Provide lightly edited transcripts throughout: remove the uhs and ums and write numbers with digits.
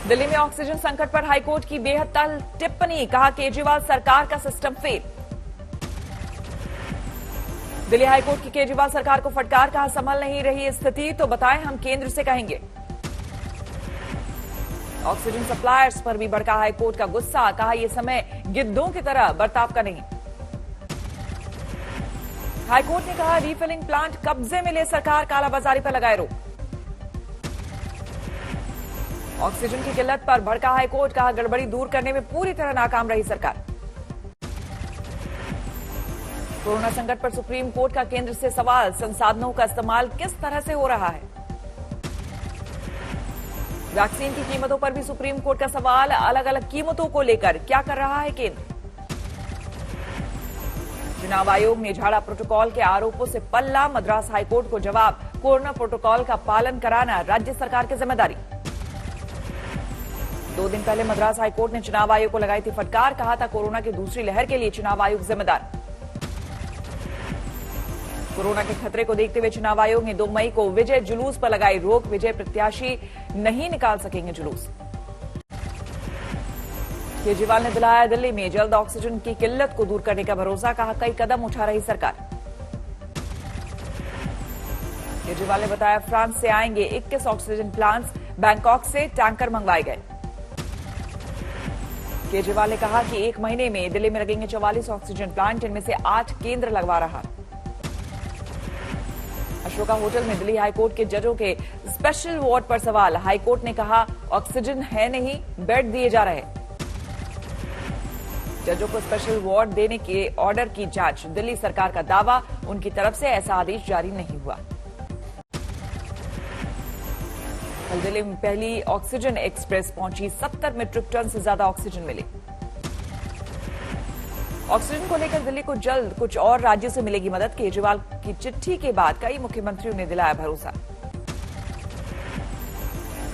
दिल्ली में ऑक्सीजन संकट पर हाईकोर्ट की बेहद टिप्पणी, कहा केजरीवाल सरकार का सिस्टम फेल। दिल्ली हाईकोर्ट की केजरीवाल सरकार को फटकार, कहा संभल नहीं रही स्थिति तो बताएं हम केंद्र से कहेंगे। ऑक्सीजन सप्लायर्स पर भी भड़का हाईकोर्ट का गुस्सा, कहा यह समय गिद्धों की तरह बर्ताव का नहीं। हाईकोर्ट ने कहा रीफिलिंग प्लांट कब्जे में ले सरकार, कालाबाजारी पर लगाए रोक। ऑक्सीजन की किल्लत पर भड़का हाईकोर्ट, कहा गड़बड़ी दूर करने में पूरी तरह नाकाम रही सरकार। कोरोना संकट पर सुप्रीम कोर्ट का केंद्र से सवाल, संसाधनों का इस्तेमाल किस तरह से हो रहा है। वैक्सीन की कीमतों पर भी सुप्रीम कोर्ट का सवाल, अलग अलग कीमतों को लेकर क्या कर रहा है केंद्र। चुनाव आयोग ने झाड़ा प्रोटोकॉल के आरोपों से पल्ला, मद्रास हाईकोर्ट को जवाब, कोरोना प्रोटोकॉल का पालन कराना राज्य सरकार की जिम्मेदारी। 2 दिन पहले मद्रास हाईकोर्ट ने चुनाव आयोग को लगाई थी फटकार, कहा था कोरोना की दूसरी लहर के लिए चुनाव आयोग जिम्मेदार। कोरोना के खतरे को देखते हुए चुनाव आयोग ने 2 मई को विजय जुलूस पर लगाई रोक, विजय प्रत्याशी नहीं निकाल सकेंगे जुलूस। केजरीवाल ने दिलाया दिल्ली में जल्द ऑक्सीजन की किल्लत को दूर करने का भरोसा, कहा कई कदम उठा रही सरकार। केजरीवाल ने बताया फ्रांस से आएंगे 21 ऑक्सीजन प्लांट्स, बैंकॉक से टैंकर मंगवाए गए। केजरीवाल ने कहा कि 1 महीने में दिल्ली में लगेंगे 44 ऑक्सीजन प्लांट, इनमें से 8 केंद्र लगवा रहा। अशोका होटल में दिल्ली हाईकोर्ट के जजों के स्पेशल वार्ड पर सवाल, हाईकोर्ट ने कहा ऑक्सीजन है नहीं, बेड दिए जा रहे। जजों को स्पेशल वार्ड देने के ऑर्डर की जांच, दिल्ली सरकार का दावा, उनकी तरफ से ऐसा आदेश जारी नहीं हुआ। कल दिल्ली में पहली ऑक्सीजन एक्सप्रेस पहुंची, 70 मीट्रिक टन से ज्यादा ऑक्सीजन मिली। ऑक्सीजन को लेकर दिल्ली को जल्द कुछ और राज्यों से मिलेगी मदद, केजरीवाल की चिट्ठी के बाद कई मुख्यमंत्रियों ने दिलाया भरोसा।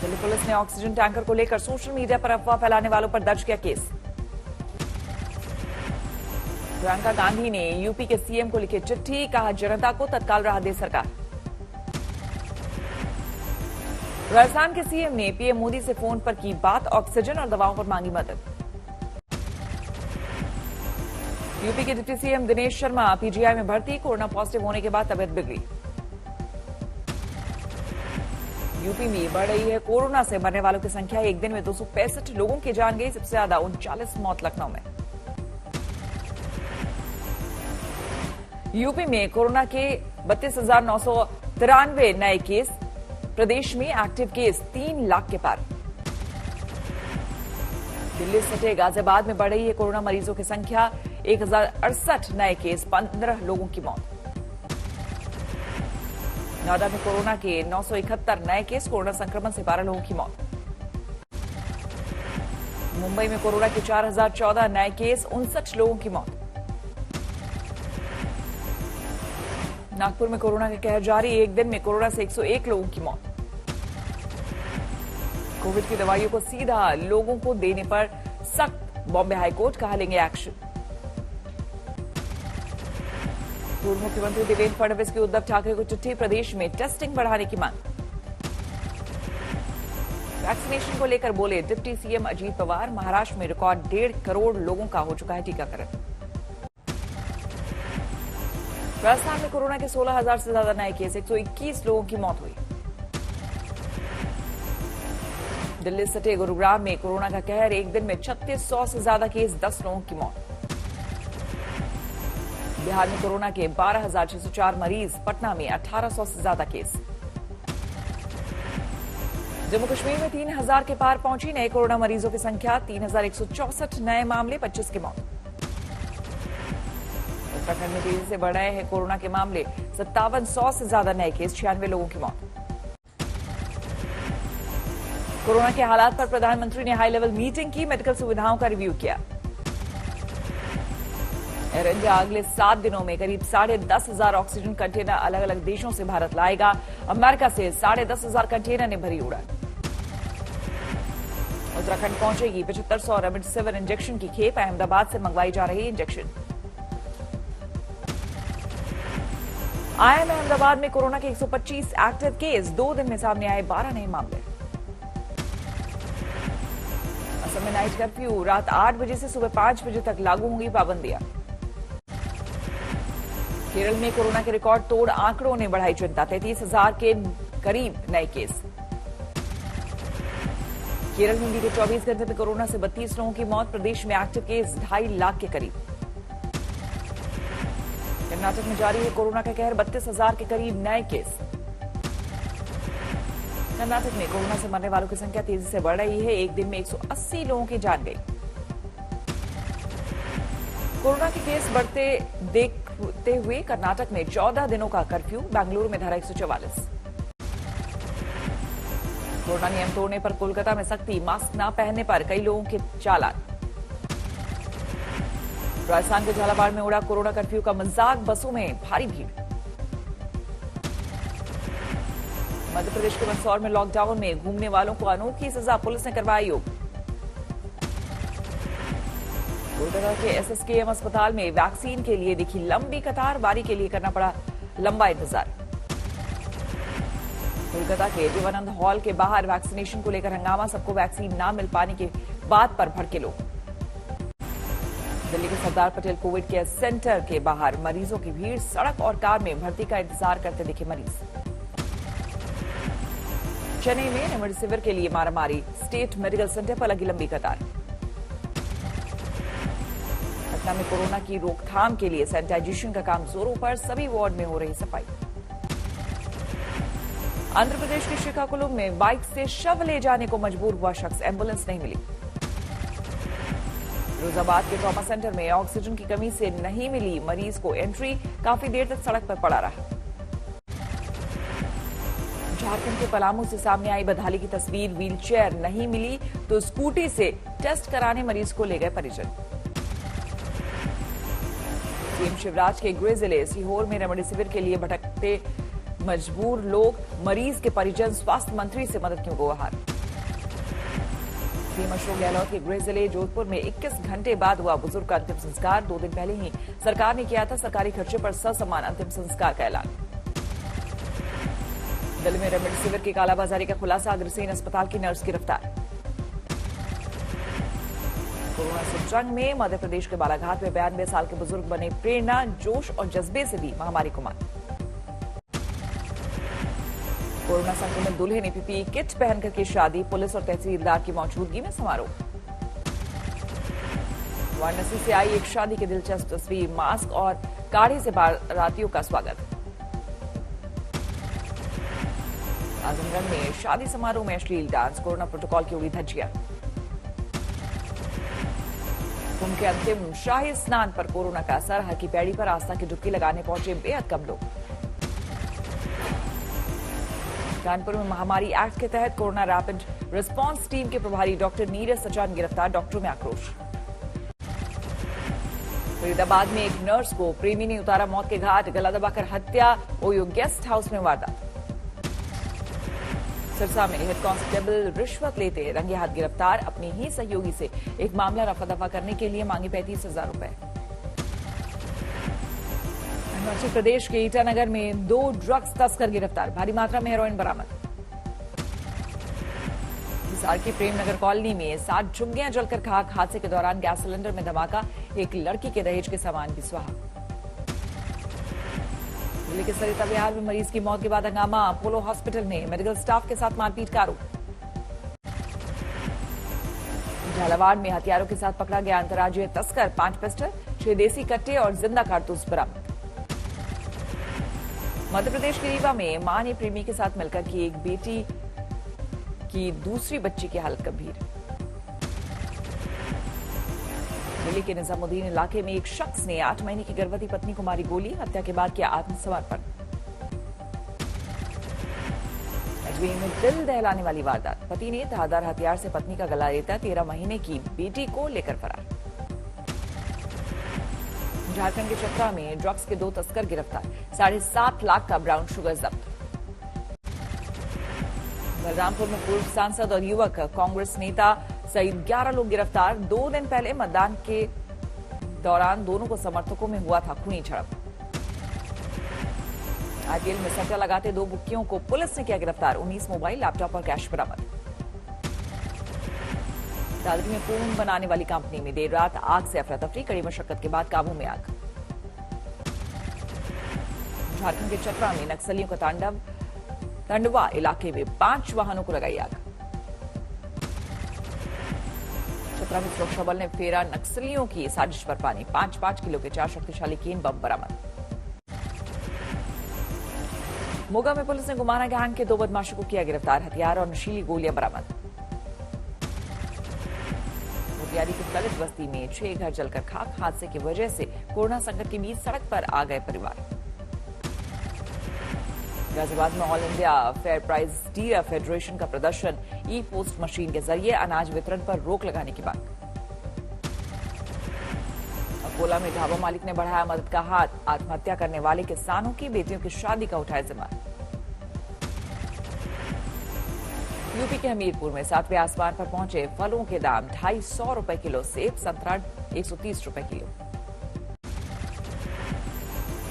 दिल्ली पुलिस ने ऑक्सीजन टैंकर को लेकर सोशल मीडिया पर अफवाह फैलाने वालों पर दर्ज किया केस। प्रियंका गांधी ने यूपी के सीएम को लिखी चिट्ठी, कहा जनता को तत्काल राहत दे सरकार। राजस्थान के सीएम ने पीएम मोदी से फोन पर की बात, ऑक्सीजन और दवाओं पर मांगी मदद। यूपी के deputy CM Dinesh Sharma PGI में भर्ती, कोरोना पॉजिटिव होने के बाद तबियत बिगड़ी। यूपी में बढ़ रही है कोरोना से मरने वालों की संख्या, एक दिन में 265 लोगों की जान गई, सबसे ज्यादा 39 मौत लखनऊ में। यूपी में कोरोना के 32,993 नए केस, प्रदेश में एक्टिव केस 3 लाख के पार। दिल्ली सटे गाजियाबाद में बढ़ रही है कोरोना मरीजों की संख्या, 1068 नए केस, 15 लोगों की मौत। नोएडा में कोरोना के 971 नए केस, कोरोना संक्रमण से 12 लोगों की मौत। मुंबई में कोरोना के 4014 नए केस, 59 लोगों की मौत। नागपुर में कोरोना का कहर जारी, एक दिन में कोरोना से 101 लोगों की मौत। कोविड की दवाइयों को सीधा लोगों को देने पर सख्त, बॉम्बे हाईकोर्ट, कहा लेंगे एक्शन। पूर्व मुख्यमंत्री देवेंद्र फडणवीस की उद्धव ठाकरे को चिट्ठी, प्रदेश में टेस्टिंग बढ़ाने की मांग। वैक्सीनेशन को लेकर बोले डिप्टी सीएम अजीत पवार, महाराष्ट्र में रिकॉर्ड 1.5 करोड़ लोगों का हो चुका है टीकाकरण। राजस्थान में कोरोना के 16,000 से ज्यादा नए केस, 121 लोगों की मौत हुई। दिल्ली सटे गुरुग्राम में कोरोना का कहर, एक दिन में 3600 से ज्यादा केस, 10 लोगों की मौत। बिहार में कोरोना के 12,604 मरीज, पटना में 1800 से ज्यादा केस। जम्मू कश्मीर में 3,000 के पार पहुंची नए कोरोना मरीजों की संख्या, 3,164 नए मामले, 25 की मौत। उत्तराखंड में तेजी से बढ़ रहे हैं कोरोना के मामले, 5700 से ज्यादा नए केस, 96 लोगों की मौत। कोरोना के हालात पर प्रधानमंत्री ने हाई लेवल मीटिंग की, मेडिकल सुविधाओं का रिव्यू किया। एयर इंडिया अगले 7 दिनों में करीब 10,500 ऑक्सीजन कंटेनर अलग अलग देशों से भारत लाएगा। अमेरिका से 10,500 कंटेनर ने भरी उड़ान। उत्तराखंड पहुंचेगी 7500 रेमडेसिविर इंजेक्शन की खेप, अहमदाबाद से मंगवाई जा रही इंजेक्शन। आईएम अहमदाबाद में कोरोना के 125 एक्टिव केस, 2 दिन में सामने आए 12 नए मामले। असम में नाइट कर्फ्यू, रात 8 बजे से सुबह 5 बजे तक लागू होंगी पाबंदियां। केरल में कोरोना के रिकॉर्ड तोड़ आंकड़ों ने बढ़ाई चिंता, 33,000 के करीब नए केस। केरल में बीते 24 घंटे में कोरोना से 32 लोगों की मौत, प्रदेश में एक्टिव केस 2.5 लाख के करीब। कर्नाटक में जारी है कोरोना का कहर, 32,000 के करीब नए केस। कर्नाटक में कोरोना से मरने वालों की संख्या तेजी से बढ़ रही है, एक दिन में 180 लोगों की जान गई। कोरोना के केस बढ़ते देखते हुए कर्नाटक में 14 दिनों का कर्फ्यू, बेंगलुरु में धारा 144। कोरोना नियम तोड़ने पर कोलकाता में सख्ती, मास्क न पहनने पर कई लोगों के चालान। राजस्थान के झालावाड़ में उड़ा कोरोना कर्फ्यू का मजाक, बसों में भारी भीड़। मध्य प्रदेश के मंदसौर में लॉकडाउन में घूमने वालों को अनोखी सजा, पुलिस ने करवाया योग। कोलकाता के एसएसकेएम अस्पताल में वैक्सीन के लिए दिखी लंबी कतार, बारी के लिए करना पड़ा लंबा इंतजार। कोलकाता के जीवानंद हॉल के बाहर वैक्सीनेशन को लेकर हंगामा, सबको वैक्सीन न मिल पाने की बात पर भड़के लोग। दिल्ली के Sardar Patel Covid care centre के बाहर मरीजों की भीड़, सड़क और कार में भर्ती का इंतजार करते दिखे मरीज। चेन्नई में रेमडेसिविर के लिए मारामारी, स्टेट मेडिकल सेंटर पर लगी लंबी कतार। पटना में कोरोना की रोकथाम के लिए सैनिटाइजेशन का काम जोरों पर, सभी वार्ड में हो रही सफाई। आंध्र प्रदेश के श्रीकाकुलम में बाइक से शव ले जाने को मजबूर हुआ शख्स, एम्बुलेंस नहीं मिली। फिरोजाबाद के ट्रॉमा सेंटर में ऑक्सीजन की कमी से नहीं मिली मरीज को एंट्री, काफी देर तक सड़क पर पड़ा रहा। झारखंड के पलामू से सामने आई बदहाली की तस्वीर, व्हीलचेयर नहीं मिली तो स्कूटी से टेस्ट कराने मरीज को ले गए परिजन। सीएम शिवराज के गृह जिले सीहोर में रेमडेसिविर के लिए भटकते मजबूर लोग, मरीज के परिजन स्वास्थ्य मंत्री से मदद की गुहार। सीएम अशोक गहलोत के गृह जिले जोधपुर में 21 घंटे बाद हुआ बुजुर्ग का अंतिम संस्कार, 2 दिन पहले ही सरकार ने किया था सरकारी खर्चे पर ससम्मान अंतिम संस्कार का ऐलान। दिल्ली में रेमडेसिविर की कालाबाजारी का खुलासा, अग्रसेन अस्पताल की नर्स गिरफ्तार। कोरोना से जंग में मध्य प्रदेश के बालाघाट में 92 साल के बुजुर्ग बने प्रेरणा, जोश और जज्बे से दी महामारी को मात। कोरोना संक्रमित दूल्हे ने पीपीई किट पहनकर की शादी, पुलिस और तहसीलदार की मौजूदगी में समारोह। वाराणसी से आई एक शादी की दिलचस्प तस्वीर, मास्क और काढ़े से बारातियों का स्वागत। आजमगढ़ में शादी समारोह में अश्लील डांस, कोरोना प्रोटोकॉल की उड़ी धज्जियां। कुंभ के अंतिम शाही स्नान पर कोरोना का असर, हर की पैड़ी पर आस्था की डुबकी लगाने पहुंचे बेहद कम लोग। कानपुर में महामारी एक्ट के तहत कोरोना रैपिड रिस्पांस टीम के प्रभारी डॉक्टर नीरज सचान गिरफ्तार, डॉक्टरों में आक्रोश। फरीदाबाद में एक नर्स को प्रेमी ने उतारा मौत के घाट, गला दबाकर हत्या, ओयो गेस्ट हाउस में वारदात। सिरसा में हेड कांस्टेबल रिश्वत लेते रंगे हाथ गिरफ्तार, अपने ही सहयोगी से एक मामला रफा दफा करने के लिए मांगे 35,000 रुपए। अरुणाचल प्रदेश के ईटानगर में 2 ड्रग्स तस्कर गिरफ्तार, भारी मात्रा में हेरोइन बरामद। हिसार की प्रेमनगर कॉलोनी में 7 झुग्गियां जलकर खाक, हादसे के दौरान गैस सिलेंडर में धमाका, एक लड़की के दहेज के सामान भी स्वाहा। दिल्ली के सरिता विहार में मरीज की मौत के बाद हंगामा, अपोलो हॉस्पिटल में मेडिकल स्टाफ के साथ मारपीट का आरोप। झालावाड़ में हथियारों के साथ पकड़ा गया अंतर्राज्यीय तस्कर, 5 पिस्टल, 6 देसी कट्टे और जिंदा कारतूस बरामद। मध्य प्रदेश के रीवा में मां ने प्रेमी के साथ मिलकर की एक बेटी की दूसरी बच्ची की हालत गंभीर। दिल्ली के निजामुद्दीन इलाके में एक शख्स ने 8 महीने की गर्भवती पत्नी को मारी गोली, हत्या के बाद किया आत्मसमर्पण। अजमेर में दिल दहलाने वाली वारदात, पति ने धारदार हथियार से पत्नी का गला लेता 13 महीने की बेटी को लेकर फरार। झारखंड के चतरा में ड्रग्स के 2 तस्कर गिरफ्तार, 7.5 लाख का ब्राउन शुगर जब्त। बलरामपुर में पूर्व सांसद और युवक कांग्रेस नेता सहित 11 लोग गिरफ्तार, 2 दिन पहले मतदान के दौरान दोनों को समर्थकों में हुआ था खूनी झड़प। आईपीएल में सट्टा लगाते 2 बुक्कियों को पुलिस ने किया गिरफ्तार, 19 मोबाइल, लैपटॉप और कैश बरामद। दादरी में फोन बनाने वाली कंपनी में देर रात आग से अफरा तफरी, कड़ी मशक्कत के बाद काबू में आग। झारखंड के चतरा में नक्सलियों का तांडव, टंडवा इलाके में 5 वाहनों को लगाई आग। चतरा में सुरक्षा बल ने फेरा नक्सलियों की साजिश पर पानी, 5-5 किलो के 4 शक्तिशाली केन बम बरामद। मोगा में पुलिस ने गुमाना गैंग के 2 बदमाशों को किया गिरफ्तार, हथियार और नशीली गोलियां बरामद। मोतिहारी की दलित बस्ती में 6 घर जलकर खाक, हादसे की वजह से कोरोना संकट के बीच सड़क पर आ गए परिवार। गाजियाबाद में all India fair price dealer federation का प्रदर्शन, ई पोस्ट मशीन के जरिए अनाज वितरण पर रोक लगाने की मांग। अकोला में ढाबा मालिक ने बढ़ाया मदद का हाथ, आत्महत्या करने वाले किसानों की बेटियों की शादी का उठाया जिम्मा। यूपी के हमीरपुर में 7वें आसमान पर पहुंचे फलों के दाम, 250 रुपए किलो सेब, संतरा 130 रुपए किलो।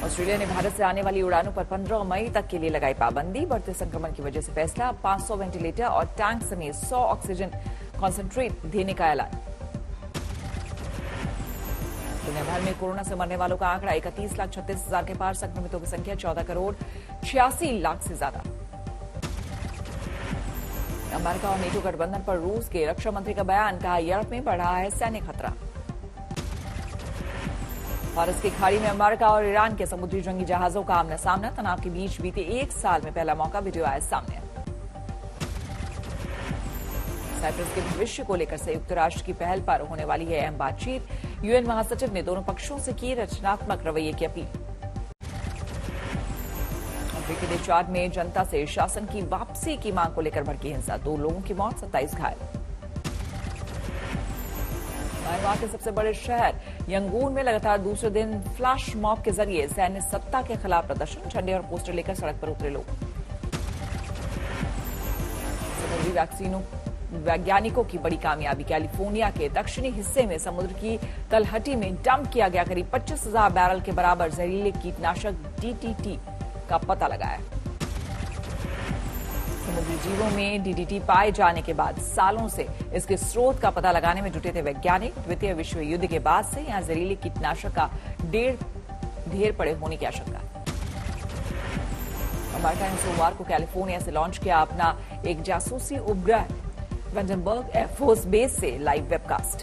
ऑस्ट्रेलिया ने भारत से आने वाली उड़ानों पर 15 मई तक के लिए लगाई पाबंदी, बढ़ते संक्रमण की वजह से फैसला। 500 वेंटिलेटर और टैंक समेत 100 ऑक्सीजन कॉन्सेंट्रेट देने का ऐलान। दुनिया भर में कोरोना से मरने वालों का आंकड़ा 31,36,000 के पार, संक्रमितों की संख्या 14,86,00,000 से ज्यादा। अमेरिका और नेटो गठबंधन पर रूस के रक्षा मंत्री का बयान, कहा यूरोप में बढ़ा है सैन्य खतरा। फारस की खाड़ी में अमेरिका और ईरान के समुद्री जंगी जहाजों का आमना सामना, तनाव के बीच बीते 1 साल में पहला मौका, वीडियो आया सामने। साइप्रस के भविष्य को लेकर संयुक्त राष्ट्र की पहल पर होने वाली है अहम बातचीत, यूएन महासचिव ने दोनों पक्षों से की रचनात्मक रवैये की अपील। अफ्रीकी देश चाद में जनता से शासन की वापसी की मांग को लेकर भड़की हिंसा, 2 लोगों की मौत, 27 घायल। म्यांमार के सबसे बड़े शहर यंगून में लगातार दूसरे दिन फ्लैश मॉब के जरिए सैन्य सत्ता के खिलाफ प्रदर्शन, झंडे और पोस्टर लेकर सड़क पर उतरे लोग। समुद्री वैज्ञानिकों की बड़ी कामयाबी, कैलिफोर्निया के दक्षिणी हिस्से में समुद्र की तलहटी में डंप किया गया करीब 25,000 बैरल के बराबर जहरीले कीटनाशक डीडीटी का पता लगाया। समुद्री जीवों में डीडीटी पाए जाने के बाद सालों से इसके स्रोत का पता लगाने में जुटे थे वैज्ञानिक। द्वितीय विश्व युद्ध के बाद से यहां जहरीले कीटनाशक का ढेर पड़े होने की आशंका। अमेरिका ने सोमवार को कैलिफोर्निया से लॉन्च किया अपना एक जासूसी उपग्रह, वेंडनबर्ग एयरफोर्स बेस से लाइव वेबकास्ट।